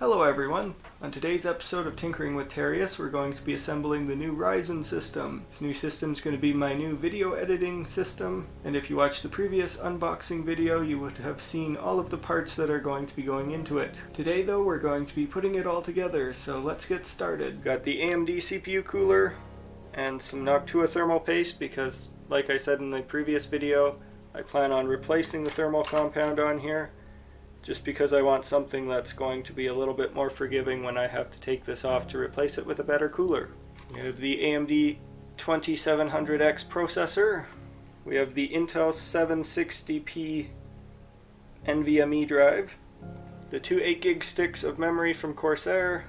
Hello everyone! On today's episode of Tinkering with Terrius, we're going to be assembling the new Ryzen system. This new system is going to be my new video editing system, and if you watched the previous unboxing video, you would have seen all of the parts that are going to be going into it. Today though, we're going to be putting it all together, so let's get started. Got the AMD CPU cooler and some Noctua thermal paste because, like I said in the previous video, I plan on replacing the thermal compound on here, just because I want something that's going to be a little bit more forgiving when I have to take this off to replace it with a better cooler. We have the AMD 2700X processor. We have the Intel 760p NVMe drive. The two 8GB sticks of memory from Corsair.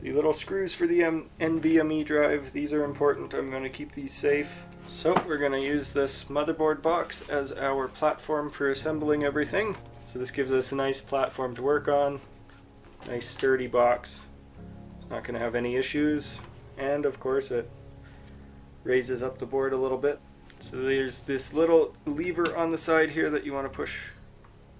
The little screws for the NVMe drive. These are important. I'm going to keep these safe. So we're going to use this motherboard box as our platform for assembling everything. So this gives us a nice platform to work on. Nice sturdy box. It's not going to have any issues. And of course it raises up the board a little bit. So there's this little lever on the side here that you want to push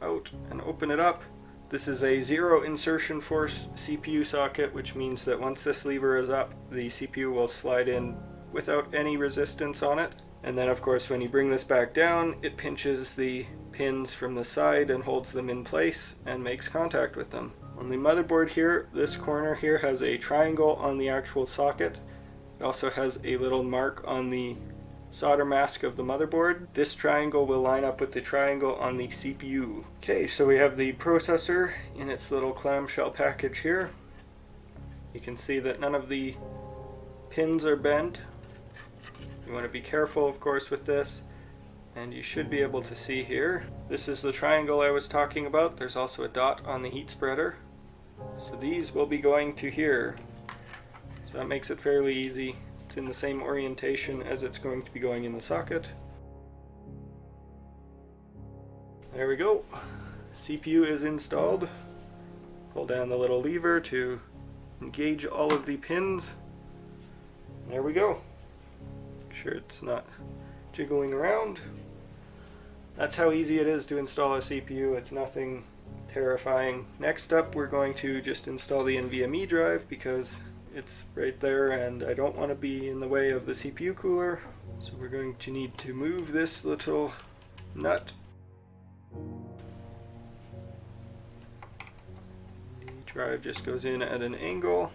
out and open it up. This is a zero insertion force CPU socket, which means that once this lever is up, the CPU will slide in without any resistance on it. And then of course when you bring this back down, it pinches the pins from the side and holds them in place and makes contact with them. On the motherboard here, this corner here has a triangle on the actual socket. It also has a little mark on the solder mask of the motherboard. This triangle will line up with the triangle on the CPU. Okay, so we have the processor in its little clamshell package here. You can see that none of the pins are bent. You want to be careful, of course, with this, and you should be able to see here. This is the triangle I was talking about. There's also a dot on the heat spreader. So these will be going to here. So that makes it fairly easy. It's in the same orientation as it's going to be going in the socket. There we go. CPU is installed. Hold down the little lever to engage all of the pins. There we go. Sure it's not jiggling around. That's how easy it is to install a CPU. It's nothing terrifying. Next up, we're going to just install the NVMe drive because it's right there and I don't want to be in the way of the CPU cooler. So we're going to need to move this little nut. The drive just goes in at an angle.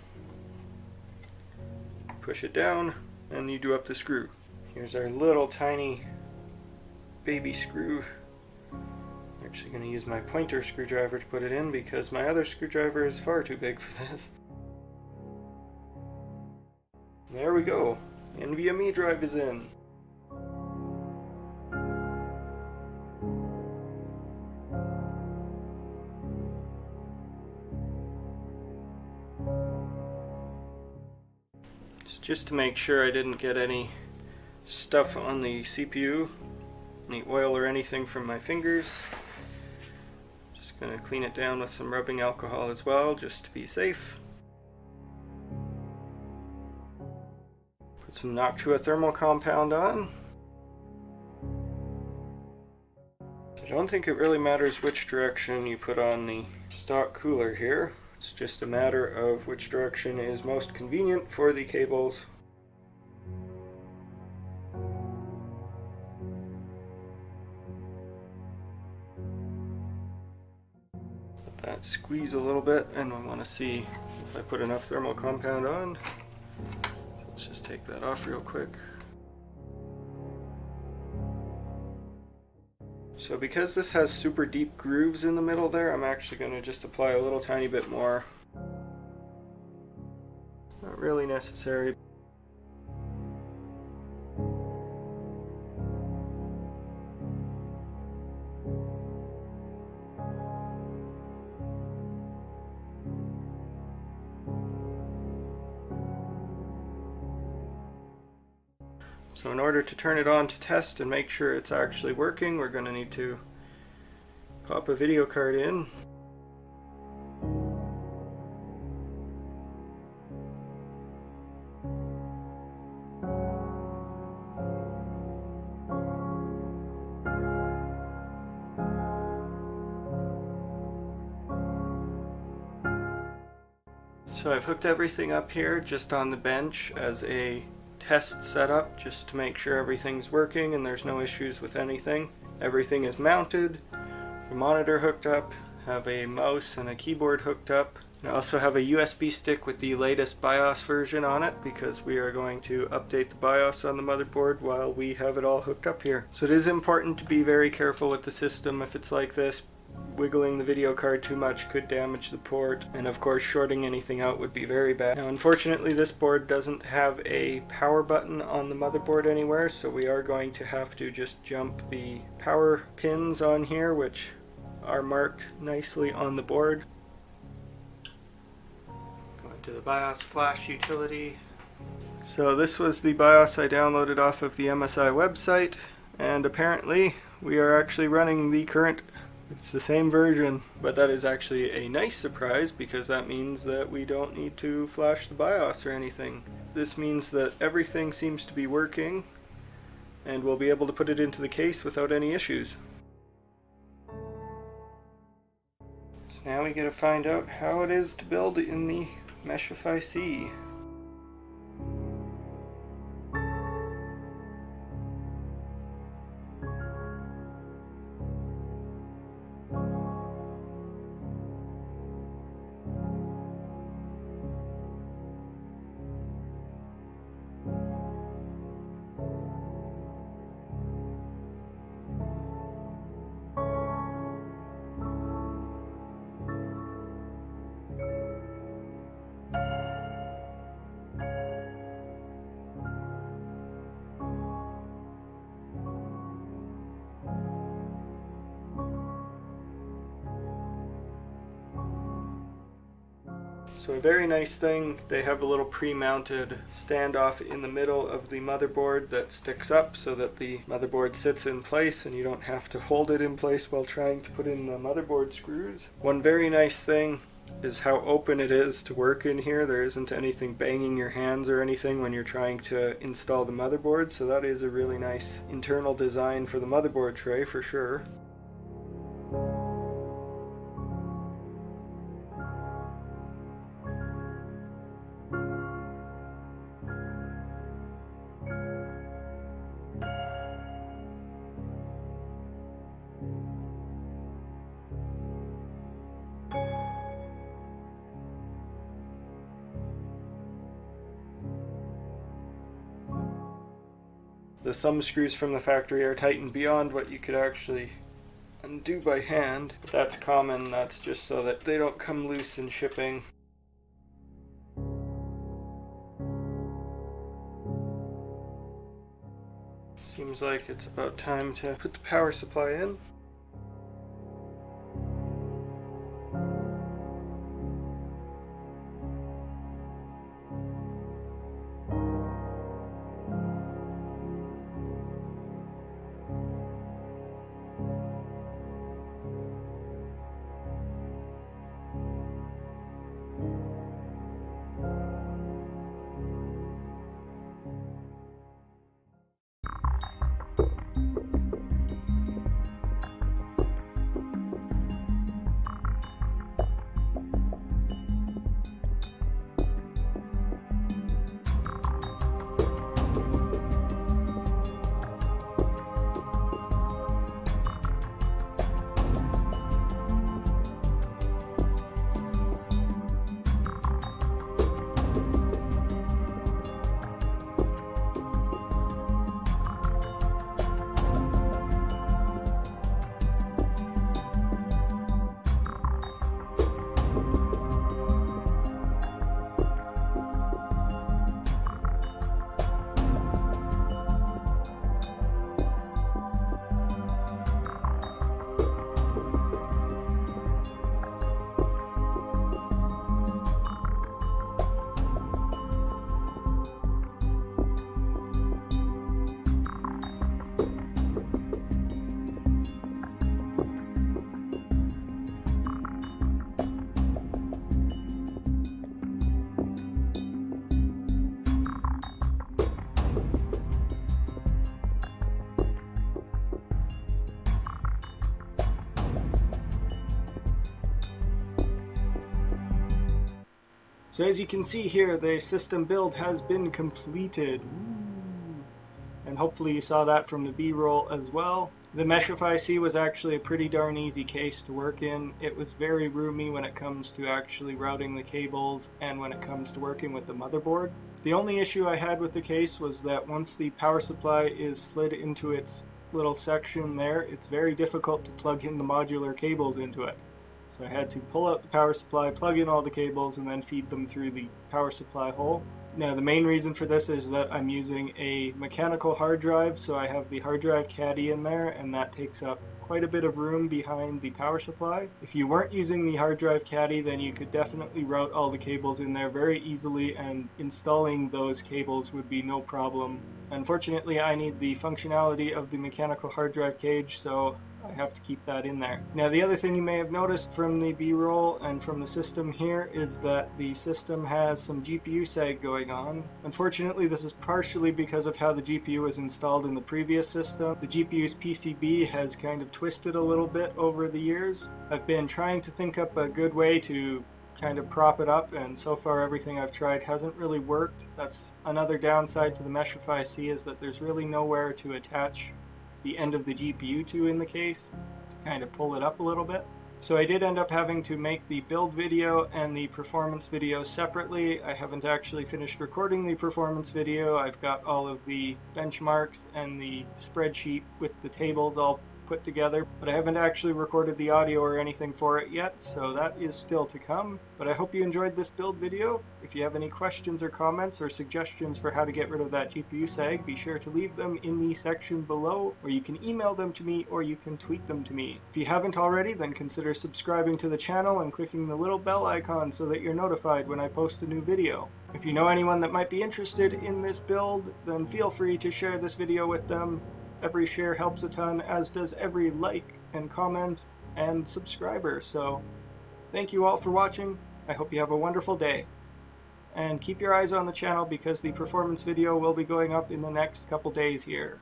Push it down and you do up the screw. Here's our little tiny baby screw. I'm actually going to use my pointer screwdriver to put it in because my other screwdriver is far too big for this. There we go. NVMe drive is in. Just to make sure I didn't get any stuff on the CPU, any oil or anything from my fingers. Just going to clean it down with some rubbing alcohol as well, just to be safe. Put some Noctua thermal compound on. I don't think it really matters which direction you put on the stock cooler here. It's just a matter of which direction is most convenient for the cables. Let that squeeze a little bit, and I want to see if I put enough thermal compound on. So let's just take that off real quick. So because this has super deep grooves in the middle there, I'm actually going to just apply a little tiny bit more. Not really necessary. So in order to turn it on to test and make sure it's actually working, we're going to need to pop a video card in. So I've hooked everything up here just on the bench as a test setup, just to make sure everything's working and there's no issues with anything. Everything is mounted, the monitor hooked up, have a mouse and a keyboard hooked up. I also have a USB stick with the latest BIOS version on it because we are going to update the BIOS on the motherboard while we have it all hooked up here. So it is important to be very careful with the system if it's like this. Wiggling the video card too much could damage the port, and of course shorting anything out would be very bad. Now unfortunately this board doesn't have a power button on the motherboard anywhere, so we are going to have to just jump the power pins on here, which are marked nicely on the board. To the BIOS flash utility. So this was the BIOS I downloaded off of the MSI website, and apparently we are actually running the current, it's the same version, but that is actually a nice surprise because that means that we don't need to flash the BIOS or anything. This means that everything seems to be working and we'll be able to put it into the case without any issues. So now we get to find out how it is to build in the Meshify C. So a very nice thing, they have a little pre-mounted standoff in the middle of the motherboard that sticks up so that the motherboard sits in place and you don't have to hold it in place while trying to put in the motherboard screws. One very nice thing is how open it is to work in here. There isn't anything banging your hands or anything when you're trying to install the motherboard, so that is a really nice internal design for the motherboard tray for sure. The thumb screws from the factory are tightened beyond what you could actually undo by hand, but that's common. That's just so that they don't come loose in shipping. Seems like it's about time to put the power supply in. So as you can see here, the system build has been completed. Ooh. And hopefully you saw that from the B-roll as well. The Meshify C was actually a pretty darn easy case to work in. It was very roomy when it comes to actually routing the cables and when it comes to working with the motherboard. The only issue I had with the case was that once the power supply is slid into its little section there, it's very difficult to plug in the modular cables into it. So I had to pull out the power supply, plug in all the cables, and then feed them through the power supply hole. Now the main reason for this is that I'm using a mechanical hard drive, so I have the hard drive caddy in there, and that takes up quite a bit of room behind the power supply. If you weren't using the hard drive caddy, then you could definitely route all the cables in there very easily, and installing those cables would be no problem. Unfortunately, I need the functionality of the mechanical hard drive cage, so I have to keep that in there. Now the other thing you may have noticed from the B-roll and from the system here is that the system has some GPU sag going on. Unfortunately, this is partially because of how the GPU was installed in the previous system. The GPU's PCB has kind of twisted a little bit over the years. I've been trying to think up a good way to kind of prop it up, and so far everything I've tried hasn't really worked. That's another downside to the Meshify C, is that there's really nowhere to attach the end of the GPU to in the case to kind of pull it up a little bit. So I did end up having to make the build video and the performance video separately. I haven't actually finished recording the performance video. I've got all of the benchmarks and the spreadsheet with the tables all put together, but I haven't actually recorded the audio or anything for it yet, so that is still to come. But I hope you enjoyed this build video. If you have any questions or comments or suggestions for how to get rid of that GPU sag, be sure to leave them in the section below, or you can email them to me, or you can tweet them to me. If you haven't already, then consider subscribing to the channel and clicking the little bell icon so that you're notified when I post a new video. If you know anyone that might be interested in this build, then feel free to share this video with them. Every share helps a ton, as does every like and comment and subscriber. So thank you all for watching. I hope you have a wonderful day. And keep your eyes on the channel because the performance video will be going up in the next couple days here.